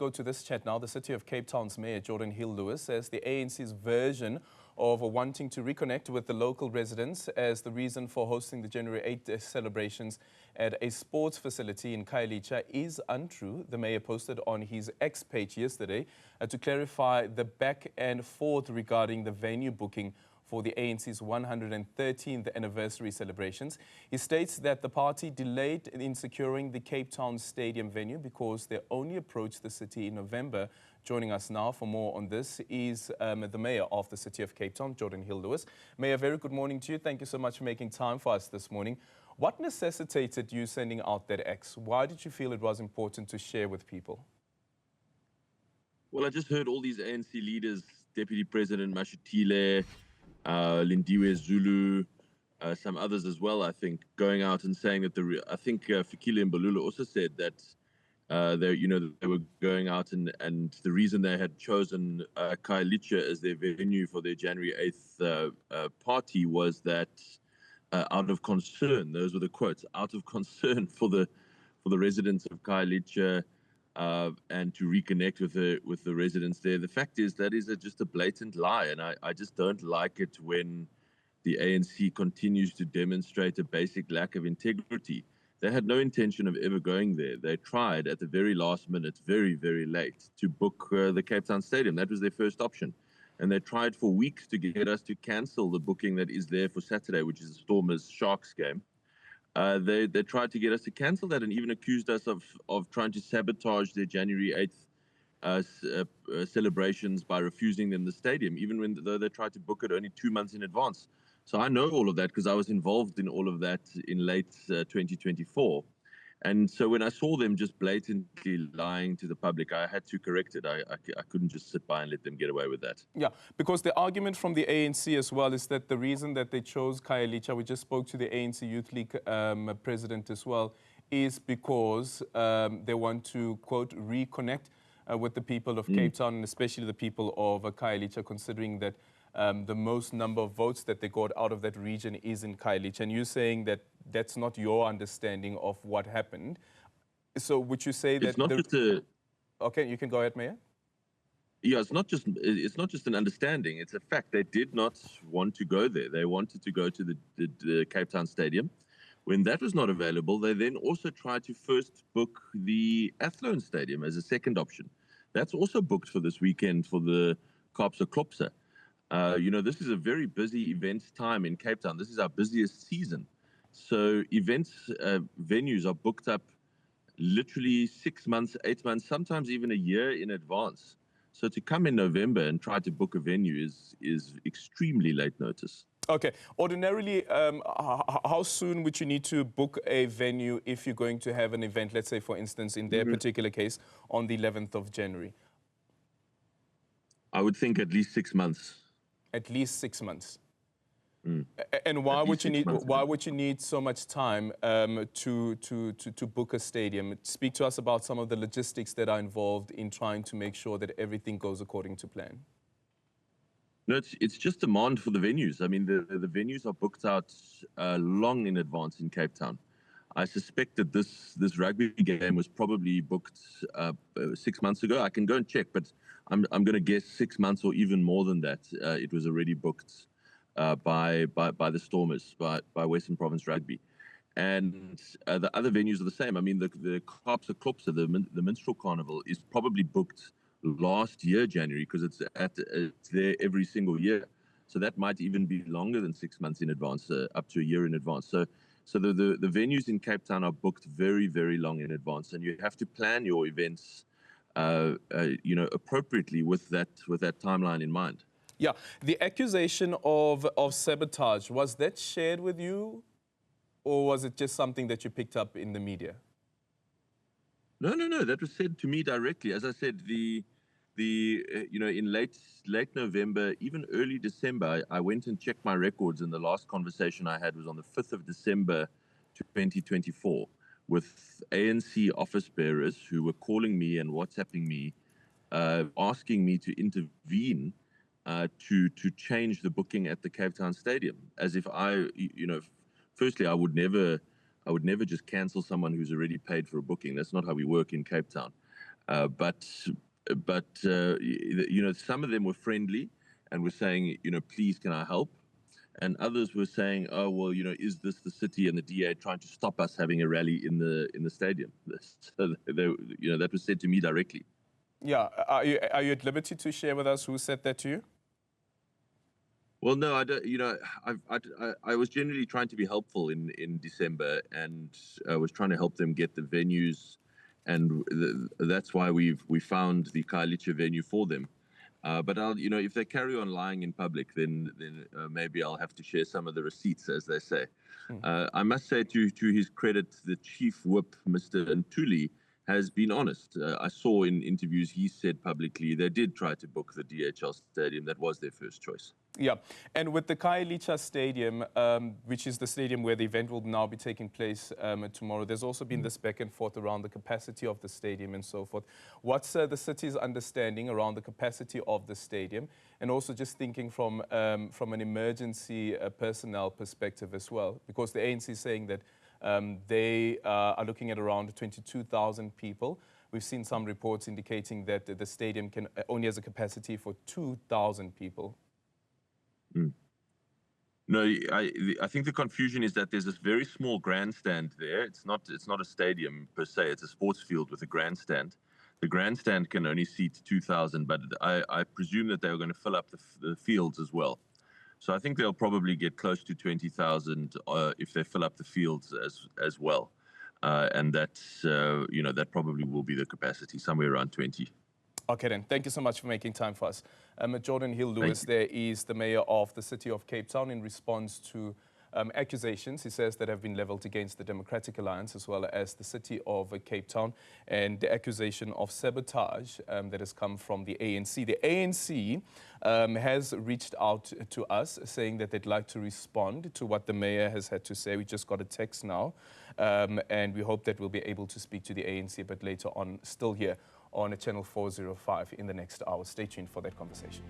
go to this chat now. The City of Cape Town's Mayor Geordin Hill-Lewis says the ANC's version of wanting to reconnect with the local residents as the reason for hosting the January 8th celebrations at a sports facility in Khayelitsha is untrue. The mayor posted on his X page yesterday to clarify the back and forth regarding the venue booking for the ANC's 113th anniversary celebrations. He states that the party delayed in securing the Cape Town Stadium venue because they only approached the city in November. Joining us now for more on this is the Mayor of the City of Cape Town, Geordin Hill-Lewis. Mayor, very good morning to you. Thank you so much for making time for us this morning. What necessitated you sending out that X? Why did you feel it was important to share with people? Well, I just heard all these ANC leaders, Deputy President Mashitile, Lindiwe Zulu, some others as well, I think, going out and saying that I think Fikile Mbalula also said that they were going out and the reason they had chosen Khayelitsha as their venue for their January 8th party was that out of concern, those were the quotes, out of concern for the residents of Khayelitsha and to reconnect with the residents there. The fact is that is just a blatant lie, and I just don't like it when the ANC continues to demonstrate a basic lack of integrity. They had no intention of ever going there. They tried at the very last minute, very, very late, to book the Cape Town Stadium. That was their first option. And they tried for weeks to get us to cancel the booking that is there for Saturday, which is the Stormers Sharks game. They tried to get us to cancel that and even accused us of trying to sabotage their January 8th celebrations by refusing them the stadium, even though they tried to book it only 2 months in advance. So I know all of that because I was involved in all of that in late 2024. And so when I saw them just blatantly lying to the public, I had to correct it. I couldn't just sit by and let them get away with that. Yeah, because the argument from the ANC as well is that the reason that they chose Khayelitsha, we just spoke to the ANC Youth League president as well, is because they want to, quote, reconnect with the people of Cape Town and especially the people of Khayelitsha, considering that the most number of votes that they got out of that region is in Khayelitsha. And you're saying that that's not your understanding of what happened. So would you say that... It's not just a... Okay, you can go ahead, Mayor. Yeah, it's not just an understanding. It's a fact. They did not want to go there. They wanted to go to the Cape Town Stadium. When that was not available, they then also tried to first book the Athlone Stadium as a second option. That's also booked for this weekend for the Khayelitsha. This is a very busy events time in Cape Town. This is our busiest season. So events, venues are booked up literally 6 months, 8 months, sometimes even a year in advance. So to come in November and try to book a venue is extremely late notice. Okay. Ordinarily, how soon would you need to book a venue if you're going to have an event, let's say, for instance, in their particular case, on the 11th of January? I would think at least 6 months. At least 6 months. And why would you need so much time to book a stadium? Speak to us about some of the logistics that are involved in trying to make sure that everything goes according to plan. No, it's just demand for the venues. I mean, the venues are booked out long in advance in Cape Town. I suspect that this rugby game was probably booked 6 months ago. I can go and check, but I'm going to guess 6 months or even more than that. It was already booked by the Stormers, by Western Province Rugby. And the other venues are the same. I mean, the Khayelitsha, the Minstrel Carnival, is probably booked last year, January, because it's there every single year. So that might even be longer than 6 months in advance, up to a year in advance. So the venues in Cape Town are booked very, very long in advance, and you have to plan your events, appropriately with that timeline in mind. Yeah, the accusation of sabotage, was that shared with you, or was it just something that you picked up in the media? No. That was said to me directly. As I said, in late November, even early December, I went and checked my records, and the last conversation I had was on the 5th of December 2024 with ANC office bearers who were calling me and WhatsApping me, asking me to intervene to change the booking at the Cape Town Stadium, as if firstly, I would never just cancel someone who's already paid for a booking. That's not how we work in Cape Town. But some of them were friendly and were saying, please, can I help? And others were saying, oh, well, is this the city and the DA trying to stop us having a rally in the stadium? So that was said to me directly. Yeah, are you at liberty to share with us who said that to you? Well, no, I don't. I was generally trying to be helpful in December, and I was trying to help them get the venues, and that's why we found the Khayelitsha venue for them. But if they carry on lying in public, then maybe I'll have to share some of the receipts, as they say. I must say, to his credit, the chief whip, Mr. Ntuli, has been honest. I saw in interviews he said publicly they did try to book the DHL stadium. That was their first choice. Yeah, and with the Khayelitsha Stadium, which is the stadium where the event will now be taking place tomorrow, there's also been this back and forth around the capacity of the stadium and so forth. What's the city's understanding around the capacity of the stadium, and also just thinking from an emergency personnel perspective as well, because the ANC is saying that they are looking at around 22,000 people. We've seen some reports indicating that the stadium only has a capacity for 2,000 people. No, I think the confusion is that there's this very small grandstand there. It's not a stadium per se. It's a sports field with a grandstand. The grandstand can only seat 2,000, but I presume that they're going to fill up the fields as well. So I think they'll probably get close to 20,000 if they fill up the fields as well. And that's that probably will be the capacity, somewhere around 20. Okay, then. Thank you so much for making time for us. Geordin Hill-Lewis, there is the mayor of the city of Cape Town in response to accusations, he says, that have been leveled against the Democratic Alliance as well as the city of Cape Town, and the accusation of sabotage that has come from the ANC. The ANC has reached out to us saying that they'd like to respond to what the mayor has had to say. We just got a text now, and we hope that we'll be able to speak to the ANC a bit later on, still here on Channel 405 in the next hour. Stay tuned for that conversation.